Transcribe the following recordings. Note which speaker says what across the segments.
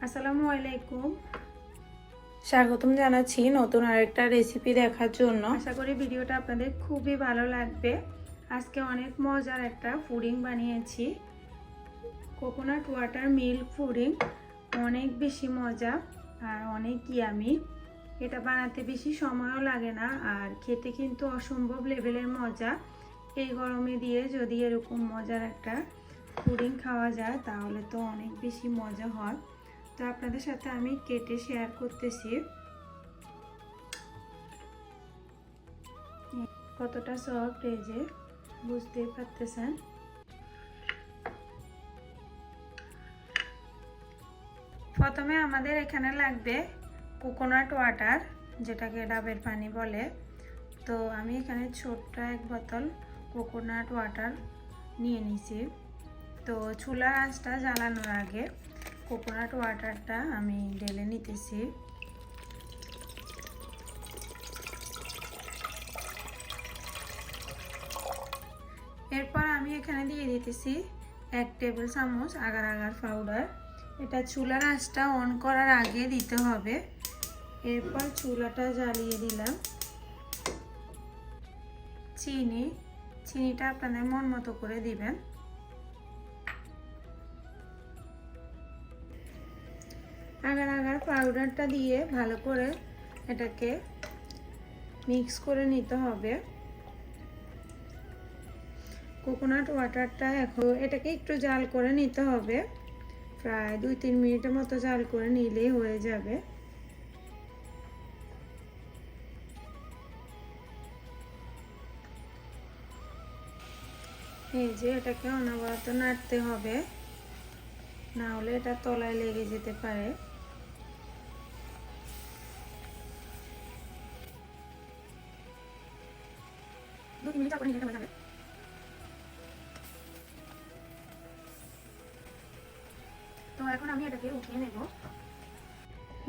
Speaker 1: আসসালামু আলাইকুম, স্বাগতম জানাচ্ছি নতুন আরেকটা রেসিপি দেখার জন্য। আশা করি ভিডিওটা আপনাদের খুবই ভালো লাগবে। আজকে অনেক মজার একটা পুডিং বানিয়েছি, কোকোনাট ওয়াটার মিল্ক পুডিং। অনেক বেশি মজা আর অনেক ইয়ামি। এটা বানাতে বেশি সময়ও লাগে না আর খেতে কিন্তু অসম্ভব লেভেলের মজা। এই গরমে দিয়ে যদি এরকম মজার একটা পুডিং খাওয়া যায় তাহলে তো অনেক বেশি মজা হয়। তো আপনাদের সাথে আমি কেটে শেয়ার করতেছি কতটা সফট, এই যে বুঝতেই পারতেছেন। প্রথমে আমাদের এখানে লাগবে কোকোনাট ওয়াটার, যেটাকে ডাবের পানি বলে। তো আমি এখানে ছোট্ট এক বোতল কোকোনাট ওয়াটার নিয়ে নিছি। তো চুলার আঁচটা জ্বালানোর আগে কোকোনাট ওয়াটারটা আমি ঢেলে নিতেছি। এরপর আমি এখানে দিয়ে দিতেছি 1 টেবিল চামচ আগার আগার পাউডার। এটা চুলার আঁচটা অন করার আগে দিতে হবে। এরপর চুলাটা জ্বালিয়ে দিলাম। চিনিটা আপনাদের মন মতো করে দিবেন। আগার আগার পাউডারটা দিয়ে ভালো করে এটাকে মিক্স করে নিতে হবে। কোকোনাট ওয়াটারটা এখন এটাকে একটু জাল করে নিতে হবে, প্রায় 2-3 মিনিটের মতো জাল করে নিলেই হয়ে যাবে। এই যে এটাকে অনবরত নাড়তে হবে, না হলে এটা তলায় লেগে যেতে পারে। তো এখন আমি এটাকে উঠিয়ে নেব।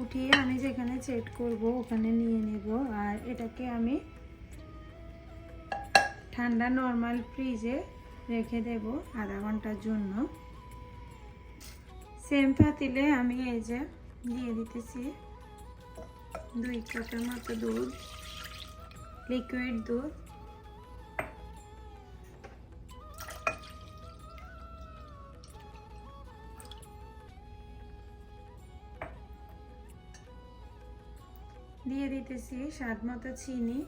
Speaker 1: উঠিয়ে আমি যেখানে সেট করব ওখানে নিয়ে নেব। আর এটাকে আমি ঠান্ডা নর্মাল ফ্রিজে রেখে দেব আধা ঘন্টার জন্য। সেম পাতিলে আমি এই যে দিয়ে দিতেছি 2 কাপের মতো দুধ, লিকুইড দুধ। দিয়ে দিতেছি স্বাদ মতো চিনি।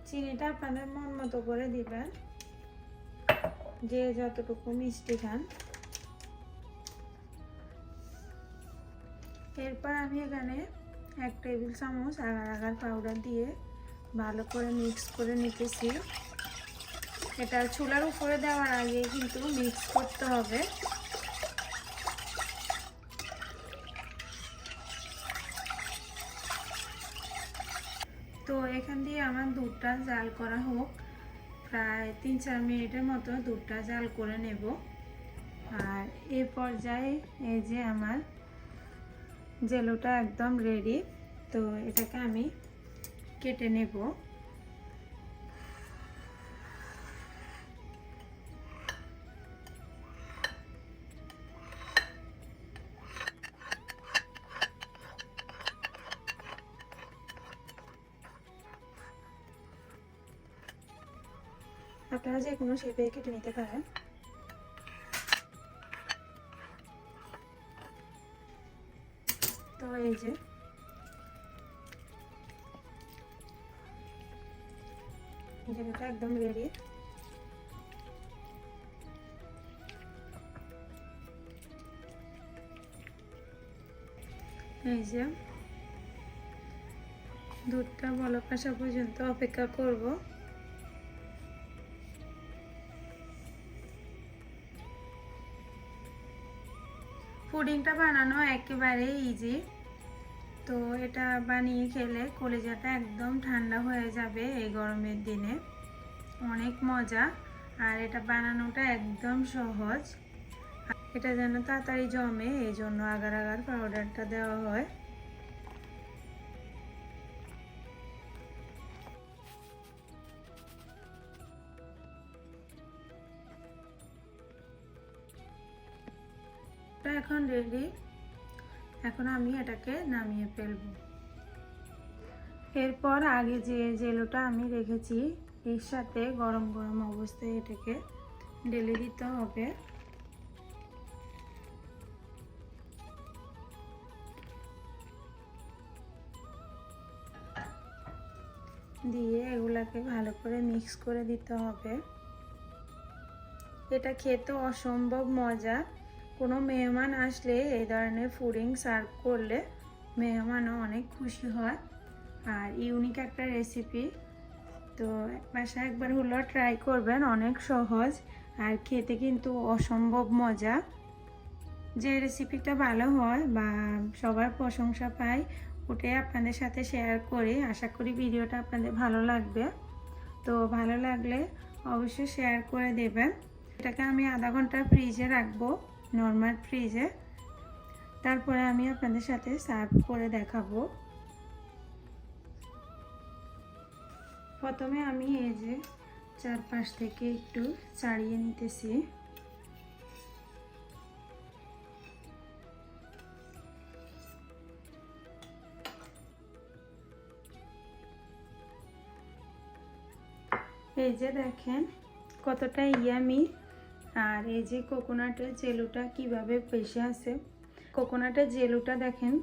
Speaker 1: চিনিটা আপনাদের মন মতো করে দিবেন, যে যতটুকু মিষ্টি খান। এরপর আমি এখানে 1 টেবিল চামচ আগার আগার পাউডার দিয়ে ভালো করে মিক্স করে নিতেছি। এটা চুলার উপরে দেওয়ার আগে কিন্তু মিক্স করতে হবে। তো এখান দিয়ে আমার দুধটা জাল করা হোক, প্রায় 3-4 মিনিটের মতো দুধটা জাল করে নেব। আর এই পর্যায়ে এই যে আমার জেলোটা একদম রেডি। তো এটাকে আমি কেটে নেব। আপনারা যে কোনো শেপে কেটে নিতে পারেন। তো এই যে জেলোটা একদম রেডি। এই যে দুধটা বলক আসা পর্যন্ত অপেক্ষা করব। পুডিংটা বানানো একেবারে ইজি। তো এটা বানিয়ে খেলে কলিজাটা একদম ঠান্ডা হয়ে যাবে এই গরমের দিনে। অনেক মজা, আর এটা বানানোটা একদম সহজ। এটা যেন তাড়াতাড়ি জমে, এই জন্য আগার আগার পাউডারটা দেওয়া হয়। এখন রেডি। এখন আমি এটাকে নামিয়ে ফেলবো। এরপর আগে যে জেলোটা আমি রেখেছি এর সাথে গরম গরম অবস্থায় এটাকে ঢেলে দিতে হবে। দিয়ে এগুলাকে ভালো করে মিক্স করে দিতে হবে। এটা খেতে অসম্ভব মজা। কোনো মেহমান আসলে এই ধরনের পুডিং সার্ভ করলে মেহমানও অনেক খুশি হয়। আর ইউনিক একটা রেসিপি, তো বাসায় একবার হলো ট্রাই করবেন। অনেক সহজ আর খেতে কিন্তু অসম্ভব মজা। যে রেসিপিটা ভালো হয় বা সবার প্রশংসা পায় ওটাই আপনাদের সাথে শেয়ার করি। আশা করি ভিডিওটা আপনাদের ভালো লাগবে। তো ভালো লাগলে অবশ্যই শেয়ার করে দেবেন। এটাকে আমি আধা ঘন্টা ফ্রিজে রাখবো, নর্মাল ফ্রিজে। তারপরে আমি আপনাদের সাথে সার্ভ করে দেখাবো। প্রথমে আমি এই যে চারপাশ থেকে একটু ছাড়িয়ে নিতেছি। এই যে দেখেন কতটা ইয়ামি। আর এই যে কোকোনাটের জেলুটা কিভাবে পেশে আছে, কোকোনাটের জেলুটা দেখেন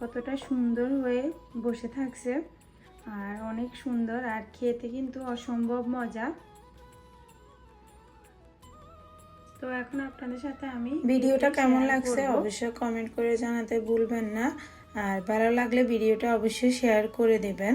Speaker 1: কতটা সুন্দর হয়ে বসে থাকছে আর অনেক সুন্দর। আর খেতে কিন্তু অসম্ভব মজা। তো এখন আপনাদের সাথে আমি ভিডিওটা কেমন লাগছে অবশ্যই কমেন্ট করে জানাতে ভুলবেন না। আর ভালো লাগলে ভিডিওটা অবশ্যই শেয়ার করে দেবেন।